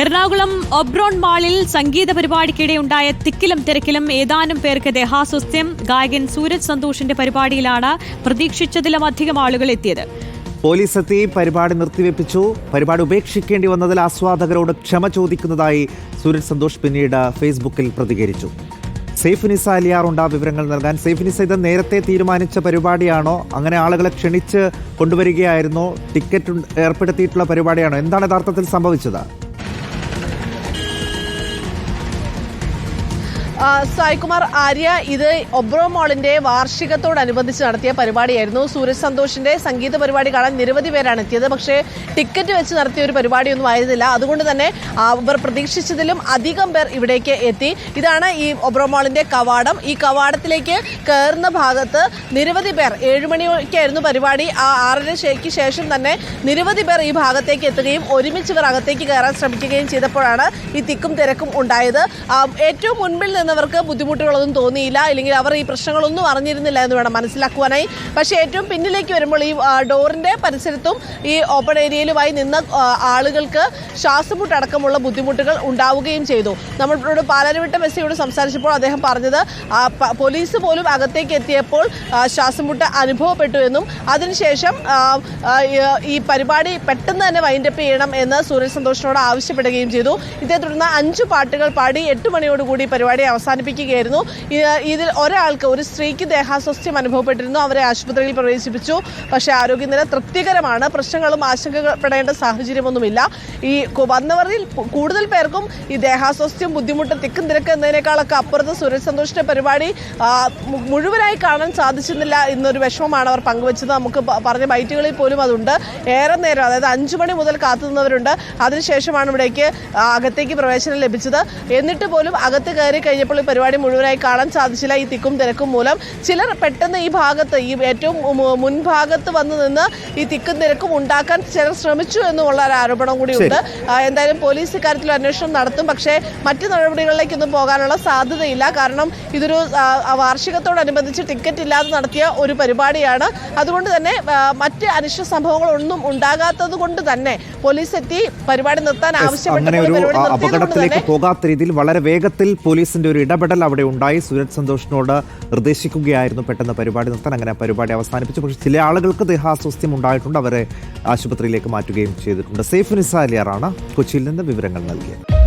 Ernakulam Oberon മാളിൽ സംഗീത പരിപാടിക്കിടെ ഉണ്ടായ തിക്കിലും തിരക്കിലും ഏതാനും പേർക്ക് ദേഹാസ്വസ്ഥ്യം. ഗായകൻ സൂരജ് സന്തോഷിന്റെ പരിപാടിയിലാണ് പ്രതീക്ഷിച്ചതിലും അധികം ആളുകൾ എത്തിയത്. പോലീസ് എത്തി പരിപാടി നിർത്തിവെപ്പിച്ചു. പരിപാടി ഉപേക്ഷിക്കേണ്ടി വന്നതിൽ ആസ്വാദകരോട് ക്ഷമ ചോദിക്കുന്നതായി സൂരജ് സന്തോഷ് പിന്നീട് ഫേസ്ബുക്കിൽ പ്രതികരിച്ചു. സൈഫുനിസ അലിയാറുണ്ട് വിവരങ്ങൾ നൽകാൻ. സൈഫുനിസ, ഇത് നേരത്തെ തീരുമാനിച്ച പരിപാടിയാണോ? അങ്ങനെ ആളുകളെ ക്ഷണിച്ച് കൊണ്ടുവരികയായിരുന്നോ? ടിക്കറ്റ് ഏർപ്പെടുത്തിയിട്ടുള്ള പരിപാടിയാണോ? എന്താണ് യഥാർത്ഥത്തിൽ സംഭവിച്ചത്? സായ്കുമാർ, ആര്യ, ഇത് ഒബ്രോ മോളിന്റെ വാർഷികത്തോടനുബന്ധിച്ച് നടത്തിയ പരിപാടിയായിരുന്നു. സൂരജ് സന്തോഷിന്റെ സംഗീത പരിപാടി കാണാൻ നിരവധി പേരാണ് എത്തിയത്. പക്ഷേ ടിക്കറ്റ് വെച്ച് നടത്തിയ ഒരു പരിപാടിയൊന്നും ആയിരുന്നില്ല. അതുകൊണ്ട് തന്നെ ഇവർ പ്രതീക്ഷിച്ചതിലും അധികം പേർ ഇവിടേക്ക് എത്തി. ഇതാണ് ഈ ഒബ്രോ മോളിന്റെ കവാടം. ഈ കവാടത്തിലേക്ക് കയറുന്ന ഭാഗത്ത് നിരവധി പേർ 7 മണിക്കായിരുന്നു പരിപാടി. 6:30 ശേഷം തന്നെ നിരവധി പേർ ഈ ഭാഗത്തേക്ക് എത്തുകയും ഒരുമിച്ച് ഇവർ അകത്തേക്ക് കയറാൻ ശ്രമിക്കുകയും ചെയ്തപ്പോഴാണ് ഈ തിക്കും തിരക്കും ഉണ്ടായത്. ഏറ്റവും മുൻപിൽ നിന്നവർക്ക് ബുദ്ധിമുട്ടുകളൊന്നും തോന്നിയില്ല, അല്ലെങ്കിൽ അവർ ഈ പ്രശ്നങ്ങളൊന്നും അറിഞ്ഞിരുന്നില്ല എന്ന് വേണം മനസ്സിലാക്കുവാനായി. പക്ഷേ ഏറ്റവും പിന്നിലേക്ക് വരുമ്പോൾ ഈ ഡോറിന്റെ പരിസരത്തും ഈ ഓപ്പൺ ഏരിയയിലുമായി നിന്ന ആളുകൾക്ക് ശ്വാസമുട്ടടക്കമുള്ള ബുദ്ധിമുട്ടുകൾ ഉണ്ടാവുകയും ചെയ്തു. നമ്മളോട് പാലാരിവട്ടം എസ്.ഐയോട് സംസാരിച്ചപ്പോൾ അദ്ദേഹം പറഞ്ഞത് പോലീസ് പോലും അകത്തേക്ക് എത്തിയപ്പോൾ ശ്വാസമുട്ട് അനുഭവപ്പെട്ടു എന്നും അതിനുശേഷം ഈ പരിപാടി പെട്ടെന്ന് തന്നെ വൈൻഡപ്പ് ചെയ്യണം എന്ന് സൂരജ് സന്തോഷിനോട് ആവശ്യപ്പെടുകയും ചെയ്തു. ഇതേ തുടർന്ന് 5 പാട്ടുകൾ പാടി 8 മണിയോടുകൂടി പരിപാടി അവസാനിപ്പിക്കുകയായിരുന്നു. ഇതിൽ ഒരാൾക്ക്, ഒരു സ്ത്രീക്ക് ദേഹാസ്വസ്ഥ്യം അനുഭവപ്പെട്ടിരുന്നു. അവരെ ആശുപത്രിയിൽ പ്രവേശിപ്പിച്ചു. പക്ഷേ ആരോഗ്യനില തൃപ്തികരമാണ്. പ്രശ്നങ്ങളും ആശങ്കപ്പെടേണ്ട സാഹചര്യമൊന്നുമില്ല. ഈ വന്നവരിൽ കൂടുതൽ പേർക്കും ഈ ദേഹാസ്വസ്ഥ്യം, ബുദ്ധിമുട്ട്, തിക്കും തിരക്ക് എന്നതിനേക്കാളൊക്കെ അപ്പുറത്ത് സൂരജ് സന്തോഷിന്റെ പരിപാടി മുഴുവനായി കാണാൻ സാധിച്ചിരുന്നില്ല എന്നൊരു വിഷമമാണ് അവർ പങ്കുവച്ചത്. നമുക്ക് പറഞ്ഞ ബൈറ്റുകളിൽ പോലും അതുണ്ട്. ഏറെ നേരം, അതായത് 5 മണി മുതൽ കാത്തുനിന്നവരുണ്ട്. അതിനുശേഷമാണ് ഇവിടേക്ക് അകത്തേക്ക് പ്രവേശനം ലഭിച്ചത്. എന്നിട്ട് പോലും അകത്ത് കയറി കഴിഞ്ഞപ്പോൾ ഈ പരിപാടി മുഴുവനായി കാണാൻ സാധിച്ചില്ല. ഈ തിക്കും തിരക്കും മൂലം ചിലർ പെട്ടെന്ന് ഈ ഭാഗത്ത്, ഈ ഏറ്റവും മുൻഭാഗത്ത് വന്ന് നിന്ന് ഈ തിക്കും തിരക്കും ഉണ്ടാക്കാൻ ചിലർ ശ്രമിച്ചു എന്നുള്ള ഒരു ആരോപണം കൂടിയുണ്ട്. എന്തായാലും പോലീസ് ഇക്കാര്യത്തിൽ അന്വേഷണം നടത്തും. പക്ഷേ മറ്റു നടപടികളിലേക്കൊന്നും പോകാനുള്ള സാധ്യതയില്ല. കാരണം ഇതൊരു വാർഷികത്തോടനുബന്ധിച്ച് ടിക്കറ്റ് ഇല്ലാതെ നടത്തിയ ഒരു പരിപാടിയാണ്. അതുകൊണ്ട് തന്നെ മറ്റ് അനിഷ്ട സംഭവങ്ങളൊന്നും ഉണ്ടാകാത്തത് കൊണ്ട് തന്നെ പോലീസ് എത്തി പരിപാടി നിർത്താൻ ആവശ്യപ്പെട്ടു. അപകടത്തിലേക്ക് പോകാത്ത രീതിയിൽ വളരെ വേഗത്തിൽ പോലീസിന്റെ ഒരു ഇടപെടൽ അവിടെ ഉണ്ടായി. സൂരജ് സന്തോഷിനോട് നിർദ്ദേശിക്കുകയായിരുന്നു പെട്ടെന്ന് പരിപാടി നിർത്താൻ. അങ്ങനെ പരിപാടി അവസാനിപ്പിച്ചു. പക്ഷേ ചില ആളുകൾക്ക് ദേഹാസ്വസ്ഥ്യം ഉണ്ടായിട്ടുണ്ട്. അവരെ ആശുപത്രിയിലേക്ക് മാറ്റുകയും ചെയ്തിട്ടുണ്ട്. സൈഫുനിസ അലിയാറാണ് കൊച്ചിയിൽ നിന്ന് വിവരങ്ങൾ നൽകിയത്.